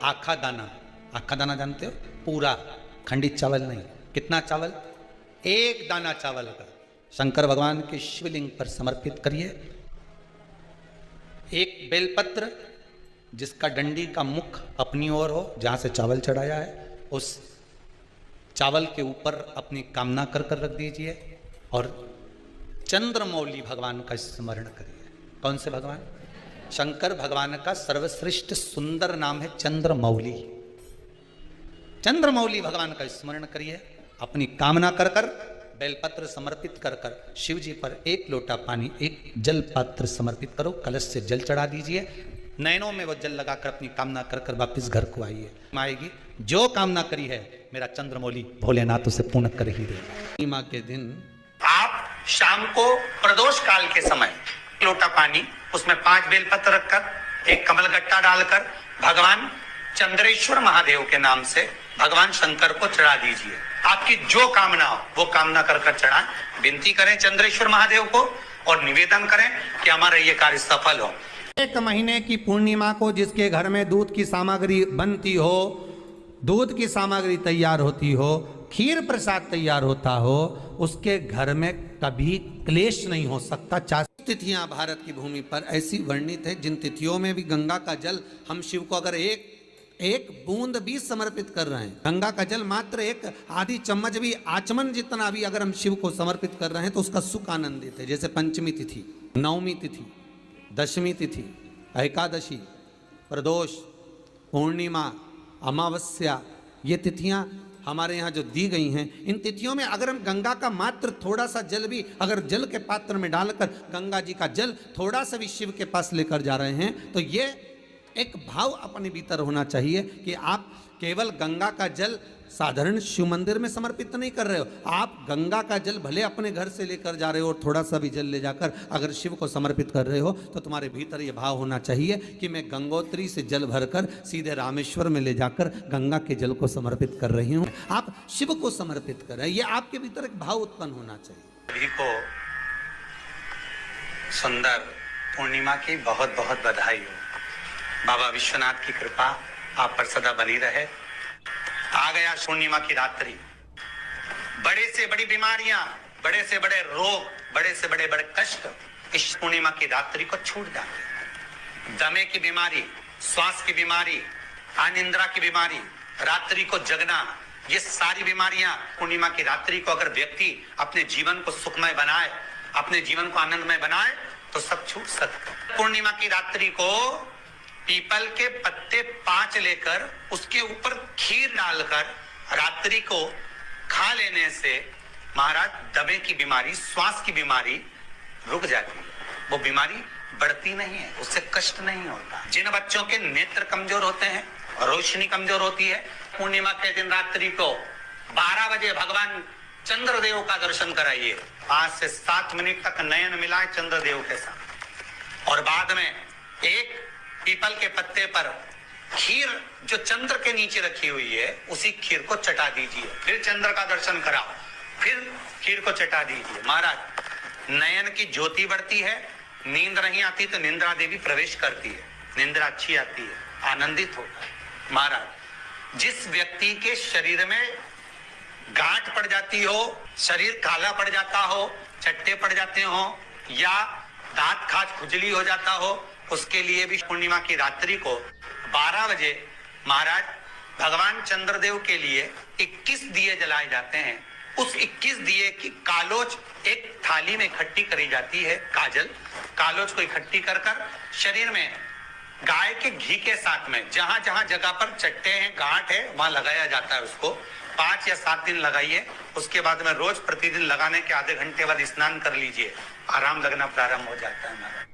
आखा दाना जानते हो? पूरा, खंडित चावल नहीं। कितना चावल? एक दाना चावल का शंकर भगवान के शिवलिंग पर समर्पित करिए। एक बेलपत्र जिसका डंडी का मुख अपनी ओर हो, जहां से चावल चढ़ाया है, उस चावल के ऊपर अपनी कामना कर कर रख दीजिए और चंद्रमौली भगवान का स्मरण करिए। कौन से भगवान? शंकर भगवान का सर्वश्रेष्ठ सुंदर नाम है चंद्रमौली। चंद्रमौली भगवान का स्मरण करिए, अपनी कामना कर कर बेलपत्र समर्पित कर कर शिव जी पर एक लोटा पानी, एक जल पात्र समर्पित करो, कलश से जल चढ़ा दीजिए, नैनों में वो जल लगाकर अपनी कामना कर कर वापिस घर को आइए। आएगी जो कामना करी है मेरा चंद्रमौली भोलेनाथ उसे पूर्ण कर ही देगा। पूर्णिमा के दिन आप शाम को प्रदोष काल के समय लोटा पानी, उसमें 5 बेलपत्र रखकर, एक कमलगट्टा डालकर भगवान चंद्रेश्वर महादेव के नाम से भगवान शंकर को चढ़ा दीजिए। आपकी जो कामना हो वो कामना कर कर चढ़ाएं, विनती करें चंद्रेश्वर महादेव को और निवेदन करें कि हमारा ये कार्य सफल हो। एक महीने की पूर्णिमा को जिसके घर में दूध की सामग्री बनती हो, दूध की सामग्री तैयार होती हो, खीर प्रसाद तैयार होता हो, उसके घर में कभी क्लेश नहीं हो सकता। तिथियां भारत की भूमि पर ऐसी वर्णित है जिन तिथियों में भी गंगा का जल हम शिव को अगर एक बूंद भी समर्पित कर रहे हैं, गंगा का जल मात्र एक आधी चम्मच भी, आचमन जितना भी अगर हम शिव को समर्पित कर रहे हैं तो उसका सुख आनंदित है। जैसे पंचमी तिथि, नवमी तिथि, दशमी तिथि, एकादशी, प्रदोष, पूर्णिमा, अमावस्या, ये तिथियां हमारे यहाँ जो दी गई हैं, इन तिथियों में अगर हम गंगा का मात्र थोड़ा सा जल भी अगर जल के पात्र में डालकर गंगा जी का जल थोड़ा सा भी शिव के पास लेकर जा रहे हैं तो ये एक भाव अपने भीतर होना चाहिए कि आप केवल गंगा का जल साधारण शिव मंदिर में समर्पित नहीं कर रहे हो, आप गंगा का जल भले अपने घर से लेकर जा रहे हो और थोड़ा सा भी जल ले जाकर अगर शिव को समर्पित कर रहे हो तो तुम्हारे भीतर ये भाव होना चाहिए कि मैं गंगोत्री से जल भरकर सीधे रामेश्वर में ले जाकर गंगा के जल को समर्पित कर रही हूँ। आप शिव को समर्पित कर रहे हैं, ये आपके भीतर एक भाव उत्पन्न होना चाहिए। सभी को सुंदर पूर्णिमा की बहुत बहुत बधाई हो। बाबा विश्वनाथ की कृपा आप पर सदा बनी रहे। आ गया पूर्णिमा की रात्रि, बड़े से बड़ी बीमारियां, बड़े से बड़े रोग, बड़े से बड़े बड़े कष्ट इस पूर्णिमा की रात्रि को छूट जाते हैं। दमे की बीमारी, श्वास की बीमारी, अनिद्रा की बीमारी, रात्रि को जगना, ये सारी बीमारियां पूर्णिमा की रात्रि को अगर व्यक्ति अपने जीवन को सुखमय बनाए, अपने जीवन को आनंदमय बनाए तो सब छूट सकते। पूर्णिमा की रात्रि को पीपल के पत्ते 5 लेकर उसके ऊपर खीर डालकर रात्रि को खा लेने से महाराज दमे की बीमारी, श्वास की बीमारी रुक जाती है। वो बीमारी बढ़ती नहीं है, उससे कष्ट नहीं होता। जिन बच्चों के नेत्र कमजोर होते हैं, रोशनी कमजोर होती है, पूर्णिमा के दिन रात्रि को 12 बजे भगवान चंद्रदेव का दर्शन कराइए। 5 से 7 मिनट तक नयन मिलाए चंद्रदेव के साथ और बाद में एक पीपल के पत्ते पर खीर जो चंद्र के नीचे रखी हुई है उसी खीर को चटा दीजिए। फिर चंद्र का दर्शन कराओ, फिर खीर को चटा दीजिए। महाराज नयन की ज्योति बढ़ती है, नींद नहीं आती तो निंद्रा देवी प्रवेश करती है, निंद्रा अच्छी आती है, आनंदित होता है। महाराज जिस व्यक्ति के शरीर में गांठ पड़ जाती हो, शरीर काला पड़ जाता हो, चट्टे पड़ जाते हो या दांत खाज खुजली हो जाता हो, उसके लिए भी पूर्णिमा की रात्रि को 12 बजे महाराज भगवान चंद्रदेव के लिए 21 दिए जलाए जाते हैं। उस 21 दिए की कालोच एक थाली में इकट्ठी करी जाती है। कालोच को इकट्ठी कर कर शरीर में गाय के घी के साथ में जहां जहां जगह पर चट्टे हैं, गांठ है, वहां लगाया जाता है। उसको 5 या 7 दिन लगाइए। उसके बाद में रोज प्रतिदिन लगाने के आधे घंटे बाद स्नान कर लीजिए, आराम लगना प्रारंभ हो जाता है।